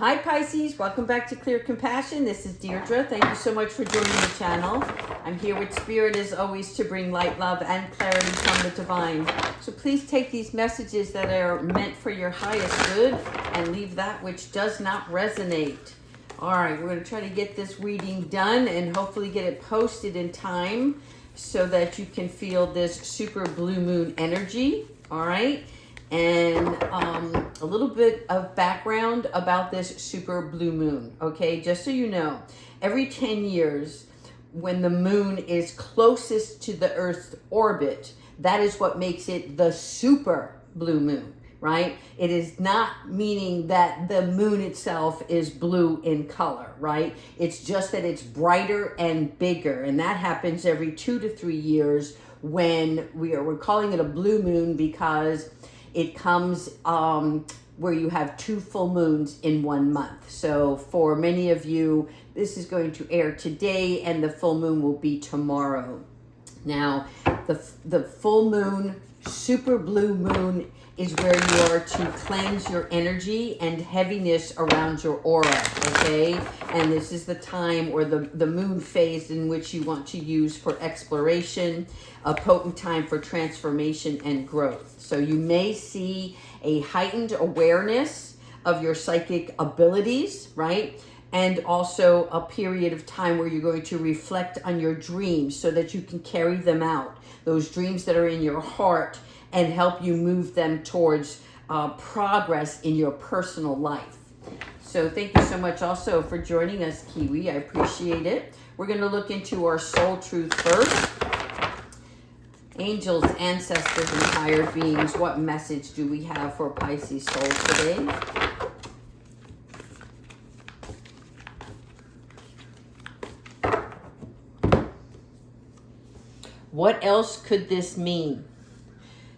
Hi Pisces, welcome back to Clear Compassion. This is Deirdre. Thank you so much for joining the channel. I'm here with Spirit as always to bring light, love, and clarity from the divine. So please take these messages that are meant for your highest good and leave that which does not resonate. All right, we're going to try to get this reading done and hopefully get it posted in time so that you can feel this super blue moon energy. All right. And a little bit of background about this super blue moon, okay? Just so you know, every 10 years, when the moon is closest to the Earth's orbit, that is what makes it the super blue moon, right? It is not meaning that the moon itself is blue in color, right? It's just that it's brighter and bigger, and that happens every 2 to 3 years when we're calling it a blue moon because it comes where you have 2 full moons in 1 month. So for many of you, this is going to air today and the full moon will be tomorrow. Now, the full moon, super blue moon, is where you are to cleanse your energy and heaviness around your aura, okay? And this is the time or the moon phase in which you want to use for exploration, a potent time for transformation and growth. So you may see a heightened awareness of your psychic abilities, right? And also a period of time where you're going to reflect on your dreams so that you can carry them out, those dreams that are in your heart, and help you move them towards progress in your personal life. So thank you so much also for joining us, Kiwi. I appreciate it. We're going to look into our soul truth first. Angels, ancestors, and higher beings, what message do we have for Pisces soul today? What else could this mean?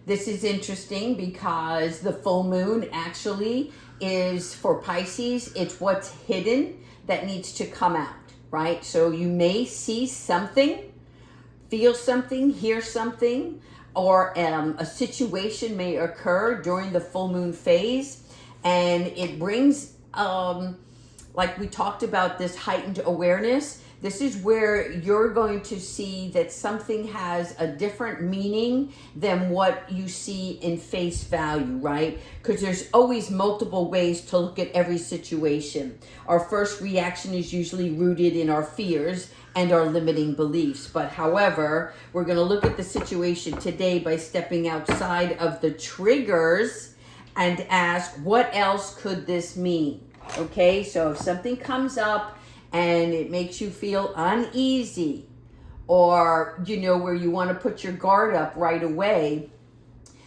This is interesting because the full moon actually is for Pisces. It's what's hidden that needs to come out, right? So you may see something, feel something, hear something, or a situation may occur during the full moon phase. And it brings, like we talked about, this heightened awareness. This is where you're going to see that something has a different meaning than what you see in face value, right? Because there's always multiple ways to look at every situation. Our first reaction is usually rooted in our fears and our limiting beliefs. But however, we're going to look at the situation today by stepping outside of the triggers and ask, what else could this mean? Okay, so if something comes up and it makes you feel uneasy, or where you want to put your guard up right away,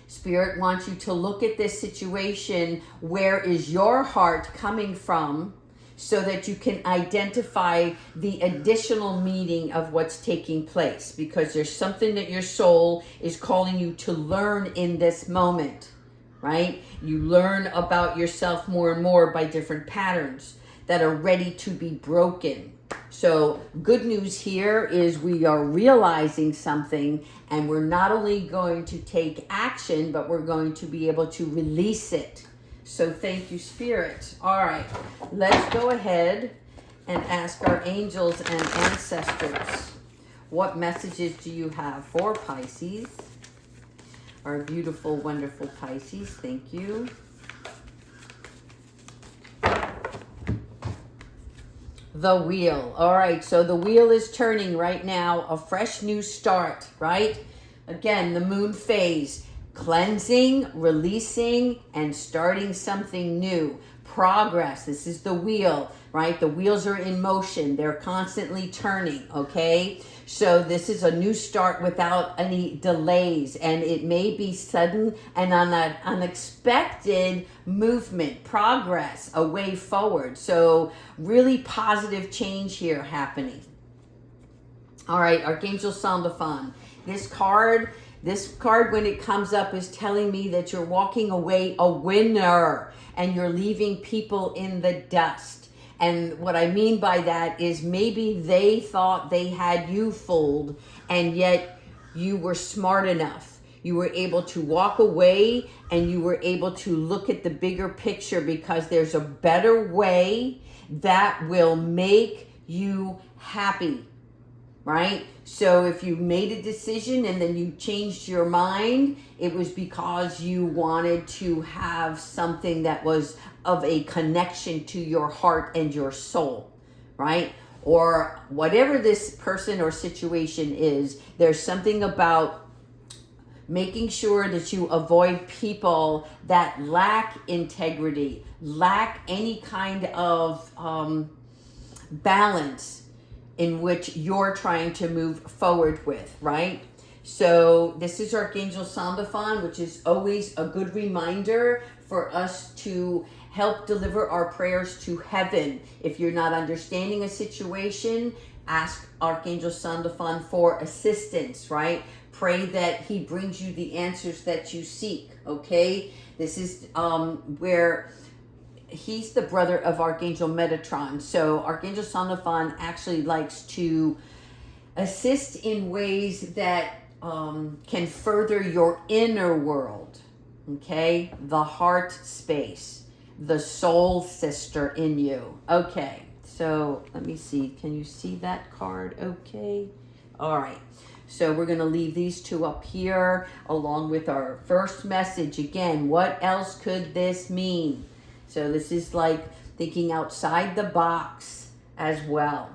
Spirit wants you to look at this situation. Where is your heart coming from, so that you can identify the additional meaning of what's taking place, because there's something that your soul is calling you to learn in this moment, right? You learn about yourself more and more by different patterns that are ready to be broken. So good news here is we are realizing something, and we're not only going to take action, but we're going to be able to release it. So thank you, Spirit. All right, let's go ahead and ask our angels and ancestors, what messages do you have for Pisces? Our beautiful, wonderful Pisces, thank you. The wheel. All right, so the wheel is turning right now, a fresh new start, right? Again, the moon phase, cleansing, releasing, and starting something new. Progress. This is the wheel, right? The wheels are in motion. They're constantly turning, okay? So this is a new start without any delays, and it may be sudden and unexpected movement, progress, a way forward. So really positive change here happening. All right, Archangel Sandalphon. This card, when it comes up, is telling me that you're walking away a winner and you're leaving people in the dust. And what I mean by that is maybe they thought they had you fooled, and yet you were smart enough. You were able to walk away and you were able to look at the bigger picture because there's a better way that will make you happy, right? So if you made a decision and then you changed your mind, it was because you wanted to have something that was of a connection to your heart and your soul, right? Or whatever this person or situation is, there's something about making sure that you avoid people that lack integrity, lack any kind of balance in which you're trying to move forward with, right? So this is Archangel Sambafan, which is always a good reminder for us to help deliver our prayers to heaven. If you're not understanding a situation, ask Archangel Sambafan for assistance, right? Pray that he brings you the answers that you seek, okay? This is where he's the brother of Archangel Metatron. So Archangel Sambafan actually likes to assist in ways that can further your inner world, okay? The heart space, the soul sister in you. Okay, so let me see. Can you see that card okay? All right. So we're going to leave these two up here along with our first message. Again, what else could this mean? So this is like thinking outside the box as well.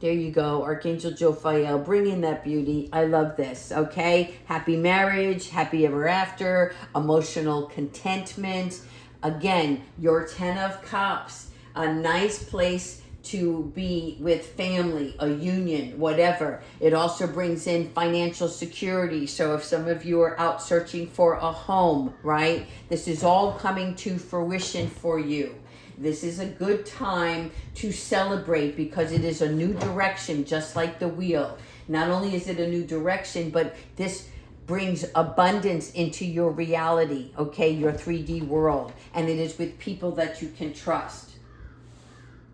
There you go, Archangel Jophiel, bring in that beauty. I love this, okay? Happy marriage, happy ever after, emotional contentment. Again, your 10 of Cups, a nice place to be with family, a union, whatever. It also brings in financial security. So if some of you are out searching for a home, right? This is all coming to fruition for you. This is a good time to celebrate because it is a new direction, just like the wheel. Not only is it a new direction, but this brings abundance into your reality, okay, your 3D world. And it is with people that you can trust.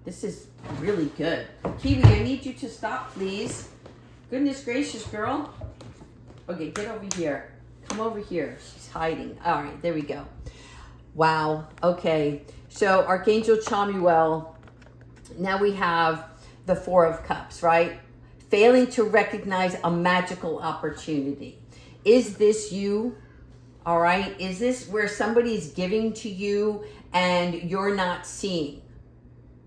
This is really good. Kiwi, I need you to stop, please. Goodness gracious, girl. Okay, get over here. Come over here. She's hiding. All right, there we go. Wow. Okay. So Archangel Chamuel, now we have the 4 of Cups, right? Failing to recognize a magical opportunity. Is this you? All right. Is this where somebody's giving to you and you're not seeing?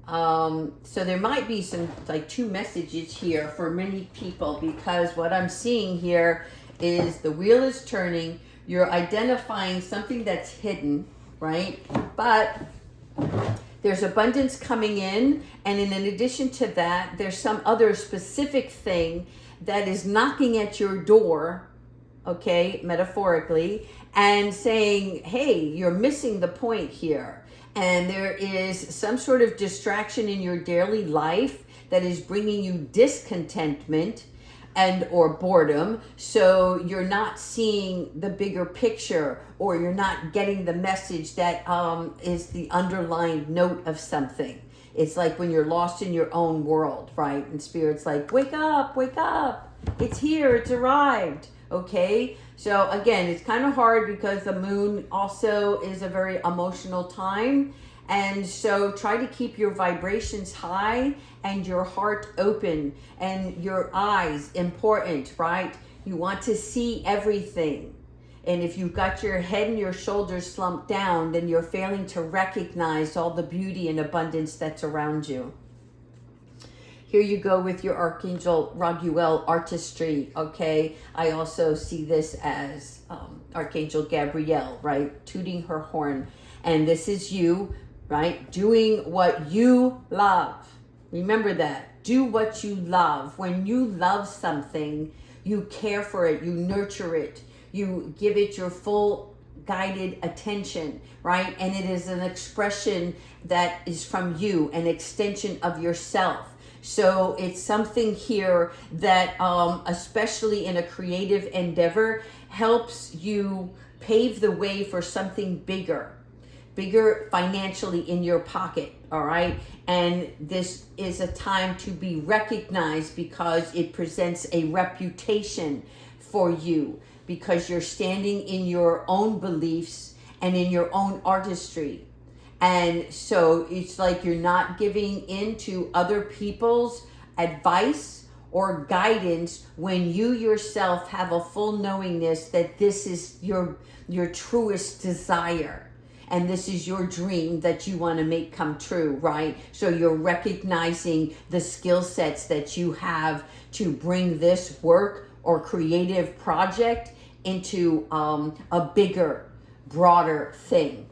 So there might be some like 2 messages here for many people because what I'm seeing here is the wheel is turning. You're identifying something that's hidden, right? But there's abundance coming in, and in addition to that, there's some other specific thing that is knocking at your door, okay, metaphorically, and saying, hey, you're missing the point here. And there is some sort of distraction in your daily life that is bringing you discontentment and or boredom, so you're not seeing the bigger picture, or you're not getting the message that is the underlying note of something. It's like when you're lost in your own world, right? And Spirit's like, wake up, it's here, it's arrived, okay? So again, it's kind of hard because the moon also is a very emotional time. And so try to keep your vibrations high and your heart open and your eyes important, right? You want to see everything. And if you've got your head and your shoulders slumped down, then you're failing to recognize all the beauty and abundance that's around you. Here you go with your Archangel Raguel artistry, okay? I also see this as Archangel Gabrielle, right? Tooting her horn. And this is you, right? Doing what you love. Remember that. Do what you love. When you love something, you care for it, you nurture it, you give it your full guided attention, right? And it is an expression that is from you, an extension of yourself. So it's something here that, especially in a creative endeavor, helps you pave the way for something bigger financially in your pocket, all right? And this is a time to be recognized because it presents a reputation for you because you're standing in your own beliefs and in your own artistry. And so it's like you're not giving in to other people's advice or guidance when you yourself have a full knowingness that this is your truest desire. And this is your dream that you want to make come true, right? So you're recognizing the skill sets that you have to bring this work or creative project into a bigger, broader thing.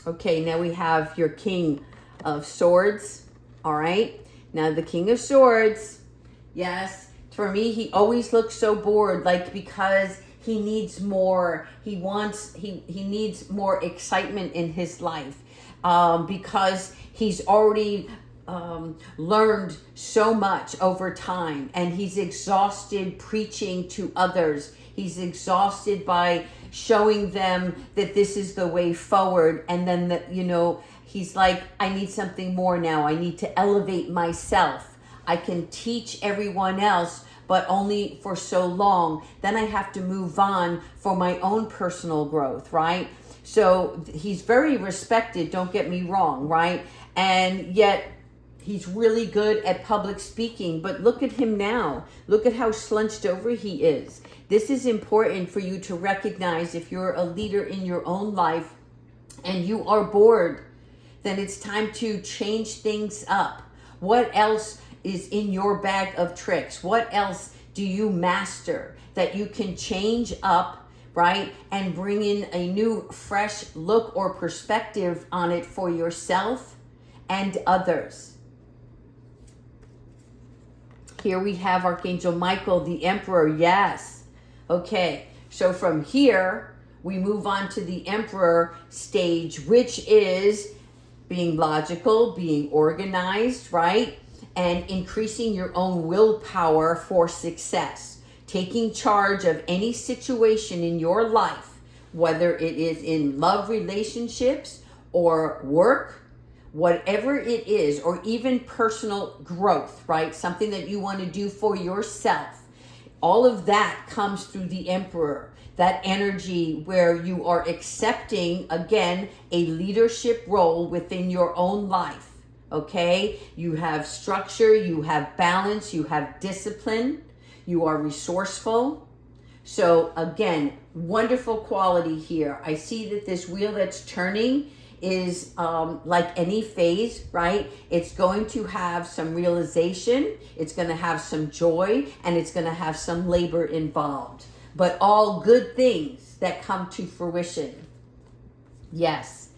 Okay, now we have your King of Swords, all right? Now the King of Swords, yes, for me, he always looks so bored, like because he needs more. He needs more excitement in his life because he's already learned so much over time, and he's exhausted preaching to others. He's exhausted by showing them that this is the way forward, and then that, you know, he's like, I need something more now. I need to elevate myself. I can teach everyone else, but only for so long. Then I have to move on for my own personal growth, right? So he's very respected, don't get me wrong, right? And yet he's really good at public speaking, but look at him now. Look at how slunched over he is. This is important for you to recognize if you're a leader in your own life and you are bored, then it's time to change things up. What else is in your bag of tricks? What else do you master that you can change up, right? And bring in a new, fresh look or perspective on it for yourself and others. Here we have Archangel Michael, the Emperor. Yes. Okay. So from here, we move on to the Emperor stage, which is being logical, being organized, right? And increasing your own willpower for success. Taking charge of any situation in your life, whether it is in love relationships or work, whatever it is, or even personal growth, right? Something that you want to do for yourself. All of that comes through the Emperor. That energy where you are accepting, again, a leadership role within your own life. Okay, you have structure, you have balance, you have discipline, you are resourceful. So again, wonderful quality here. I see that this wheel that's turning is like any phase, right? It's going to have some realization, it's going to have some joy, and it's going to have some labor involved. But all good things that come to fruition. Yes.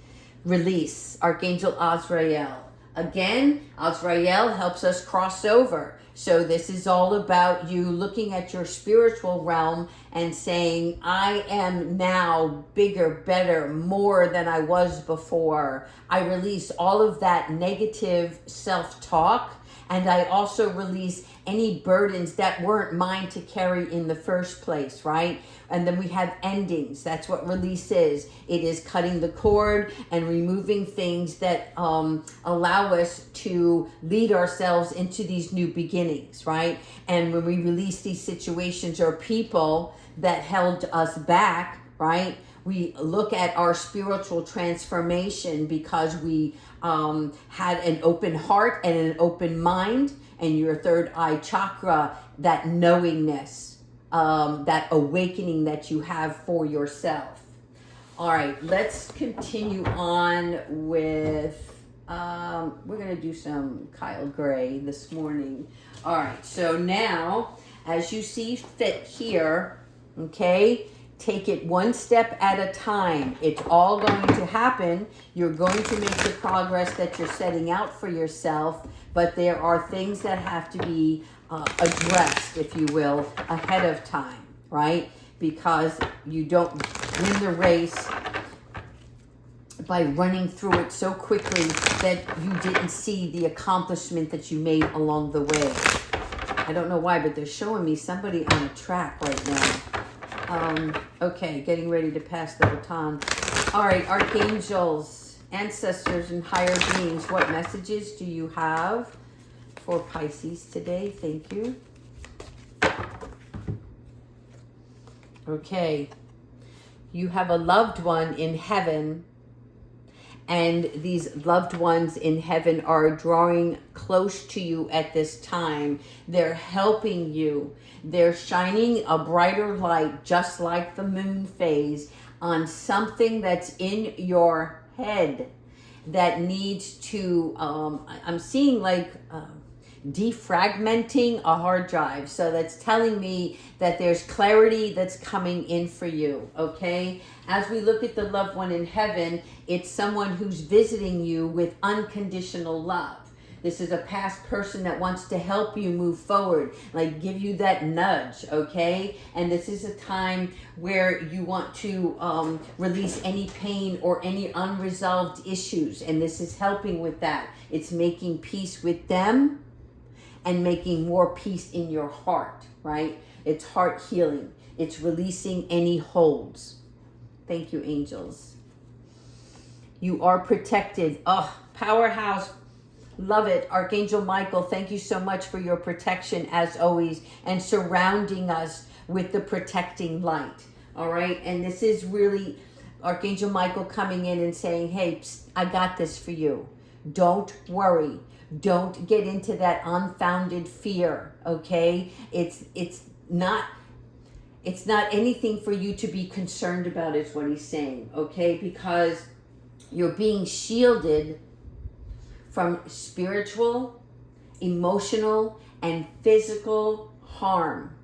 Release. Archangel Azrael. Again, Azrael helps us cross over. So this is all about you looking at your spiritual realm and saying, I am now bigger, better, more than I was before. I release all of that negative self-talk, and I also release any burdens that weren't mine to carry in the first place, right? And then we have endings. That's what release is. It is cutting the cord and removing things that allow us to lead ourselves into these new beginnings, right? And when we release these situations or people that held us back, right? We look at our spiritual transformation because we had an open heart and an open mind, and your third eye chakra, that knowingness, that awakening that you have for yourself. All right, let's continue on with, we're going to do some Kyle Gray this morning. All right, so now, as you see fit here, okay, take it one step at a time. It's all going to happen. You're going to make the progress that you're setting out for yourself, but there are things that have to be addressed, if you will, ahead of time, right? Because you don't win the race by running through it so quickly that you didn't see the accomplishment that you made along the way. I don't know why, but they're showing me somebody on a track right now. Okay, getting ready to pass the baton. All right, archangels, ancestors, and higher beings, what messages do you have for Pisces today? Thank you. Okay. You have a loved one in heaven, and these loved ones in heaven are drawing close to you at this time. They're helping you. They're shining a brighter light, just like the moon phase, on something that's in your head that needs to, I'm seeing like defragmenting a hard drive. So that's telling me that there's clarity that's coming in for you, okay? As we look at the loved one in heaven, it's someone who's visiting you with unconditional love. This is a past person that wants to help you move forward, like give you that nudge, okay? And this is a time where you want to release any pain or any unresolved issues. And this is helping with that. It's making peace with them and making more peace in your heart, right? It's heart healing. It's releasing any holds. Thank you, angels. You are protected. Oh, powerhouse. Love it. Archangel Michael, thank you so much for your protection as always and surrounding us with the protecting light. All right. And this is really Archangel Michael coming in and saying, hey, psst, I got this for you. Don't worry. Don't get into that unfounded fear. Okay. It's not anything for you to be concerned about is what he's saying. Okay. Because you're being shielded from spiritual, emotional, and physical harm.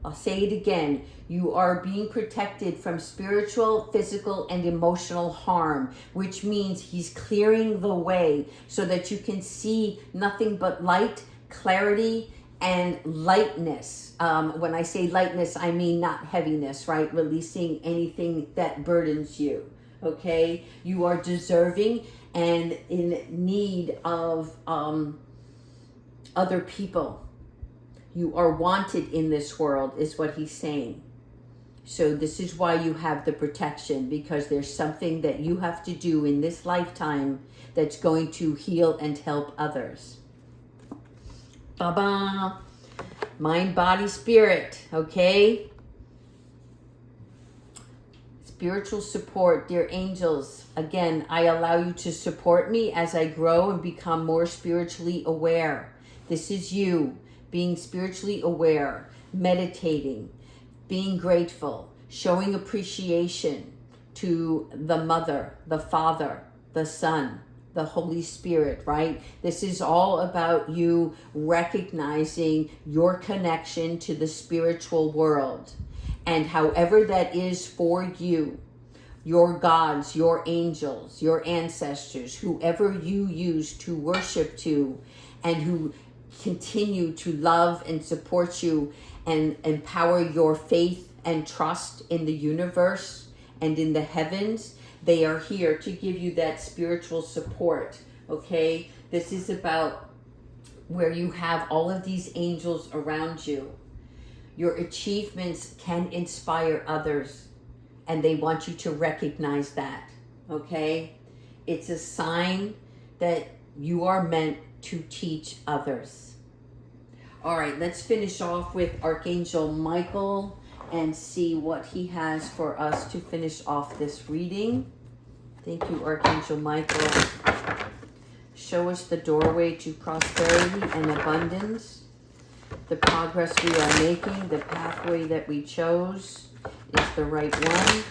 I'll say it again. You are being protected from spiritual, physical, and emotional harm, which means he's clearing the way so that you can see nothing but light, clarity, and lightness. When I say lightness, I mean not heaviness, right? Releasing anything that burdens you, okay? You are deserving and in need of other people. You are wanted in this world is what he's saying. So this is why you have the protection, because there's something that you have to do in this lifetime that's going to heal and help others. Ba-ba. Mind, body, spirit, okay? Spiritual support, dear angels. Again, I allow you to support me as I grow and become more spiritually aware. This is you being spiritually aware, meditating, being grateful, showing appreciation to the mother, the father, the son, the Holy Spirit, right? This is all about you recognizing your connection to the spiritual world. And however that is for you, your gods, your angels, your ancestors, whoever you use to worship to and who continue to love and support you and empower your faith and trust in the universe and in the heavens, they are here to give you that spiritual support, okay? This is about where you have all of these angels around you. Your achievements can inspire others, and they want you to recognize that, okay? It's a sign that you are meant to teach others. All right, let's finish off with Archangel Michael and see what he has for us to finish off this reading. Thank you, Archangel Michael. Show us the doorway to prosperity and abundance. The progress we are making, the pathway that we chose is the right one.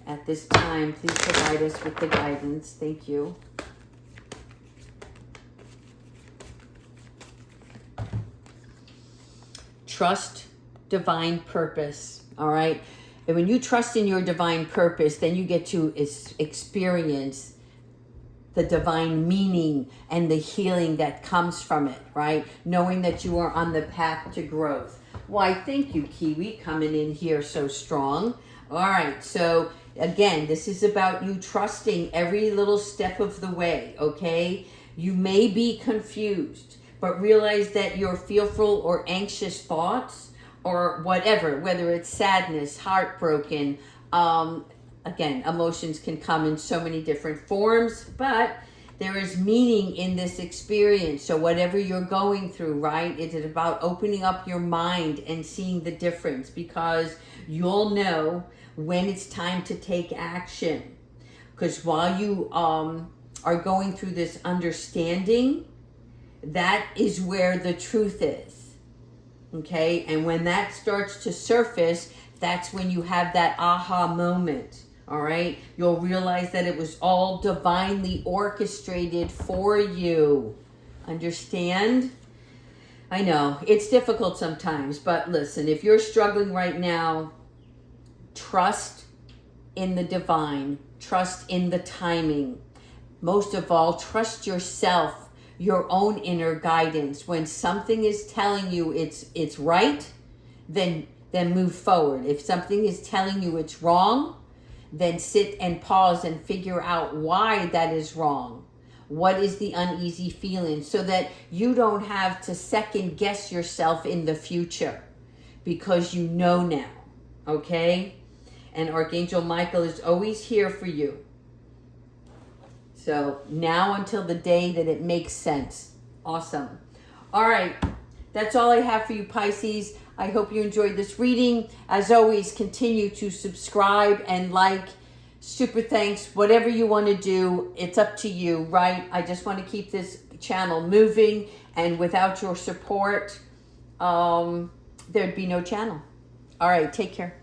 At this time, please provide us with the guidance. Thank you. Trust divine purpose, all right? And when you trust in your divine purpose, then you get to experience the divine meaning and the healing that comes from it, right? Knowing that you are on the path to growth. Why, thank you, Kiwi, coming in here so strong. All right, so again, this is about you trusting every little step of the way, okay? You may be confused, but realize that your fearful or anxious thoughts or whatever, whether it's sadness, heartbroken, again, emotions can come in so many different forms, but There is meaning in this experience. So whatever you're going through, right? It is about opening up your mind and seeing the difference, because you'll know when it's time to take action. Because while you are going through this understanding, that is where the truth is. Okay? And when that starts to surface, that's when you have that aha moment. All right? You'll realize that it was all divinely orchestrated for you. Understand? I know, it's difficult sometimes, but listen, if you're struggling right now, trust in the divine. Trust in the timing. Most of all, trust yourself, your own inner guidance. When something is telling you it's right, then move forward. If something is telling you it's wrong, then sit and pause and figure out why that is wrong. What is the uneasy feeling, so that you don't have to second guess yourself in the future, because you know now, okay? And Archangel Michael is always here for you. So now until the day that it makes sense. Awesome. All right. That's all I have for you, Pisces. I hope you enjoyed this reading. As always, continue to subscribe and like. Super thanks. Whatever you want to do, it's up to you, right? I just want to keep this channel moving. And without your support, there'd be no channel. All right. Take care.